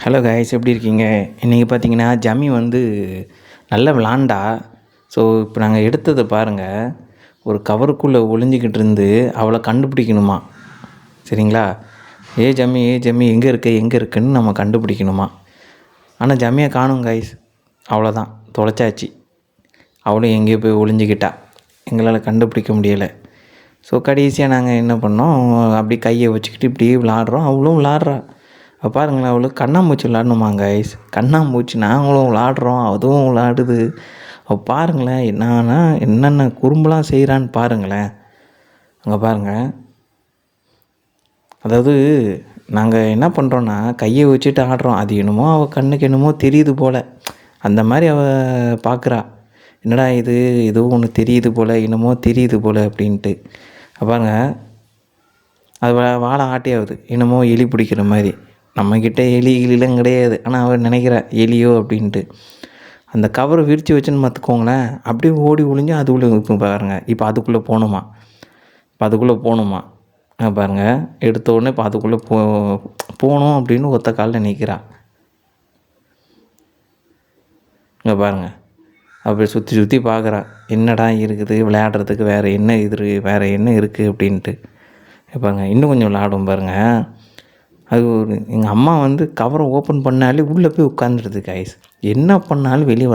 Hello guys, எப்படி இருக்கீங்க? இன்றைக்கி பார்த்தீங்கன்னா ஜமி வந்து நல்லா விளாண்டா. ஸோ இப்போ நாங்கள் எடுத்ததை பாருங்கள். ஒரு கவருக்குள்ளே ஒளிஞ்சிக்கிட்டு இருந்து அவளை கண்டுபிடிக்கணுமா. சரிங்களா? ஏ ஜமி எங்கே இருக்குன்னு நம்ம கண்டுபிடிக்கணுமா. ஆனால் ஜமியை காணும் கைஸ். அவ்வளோதான், தொலைச்சாச்சு. அவளும் எங்கேயோ போய் ஒளிஞ்சிக்கிட்டா, எங்களால் கண்டுபிடிக்க முடியலை. ஸோ கடைசியாக நாங்கள் என்ன பண்ணோம், அப்படி கையை வச்சுக்கிட்டு இப்படியே விளாட்றோம். அவளும் விளாட்றா. பாருங்களேன், அவளுக்கு கண்ணாமூச்சி விளாடணுமா கைஸ். கண்ணாமூச்சி நாங்களும் விளாட்றோம், அதுவும் விளாடுது. பாருங்களேன் என்னென்ன குறும்பெலாம் செய்கிறான்னு பாருங்களேன். அங்கே பாருங்கள். அதாவது நாங்கள் என்ன பண்ணுறோன்னா கையை வச்சுட்டு ஆடுறோம். அது என்னமோ அவள் கண்ணுக்கு என்னமோ தெரியுது போல். அந்த மாதிரி அவள் பார்க்குறா. என்னடா இது, ஏதோ ஒன்று தெரியுது போல், என்னமோ தெரியுது போல் அப்படின்ட்டு. பாருங்க, அது வாழை ஆட்டியாகுது, என்னமோ எலி பிடிக்கிற மாதிரி. நம்மக்கிட்ட எலிலாம் கிடையாது, ஆனால் அவள் நினைக்கிறா எலியோ அப்படின்ட்டு. அந்த கவரை விரித்து வச்சுன்னு பார்த்துக்கோங்களேன், அப்படியே ஓடி ஒளிஞ்சு அதுக்குள்ளே இப்போ பாருங்கள். இப்போ அதுக்குள்ளே போகணுமா. பாருங்கள், எடுத்த உடனே இப்போ அதுக்குள்ளே போகணும் அப்படின்னு ஒத்த காலில் நிற்கிறா. இங்கே பாருங்கள், அப்படி சுற்றி பார்க்குறா. என்னடா இருக்குது விளையாடுறதுக்கு, வேறு என்ன இருக்குது அப்படின்ட்டு. பாருங்கள், இன்னும் கொஞ்சம் விளையாடும் பாருங்கள். அது எங்கள் அம்மா வந்து கவரை ஓப்பன் பண்ணாலே உள்ளே போய் உட்காந்துடுது கைஸ். என்ன பண்ணாலும் வெளியே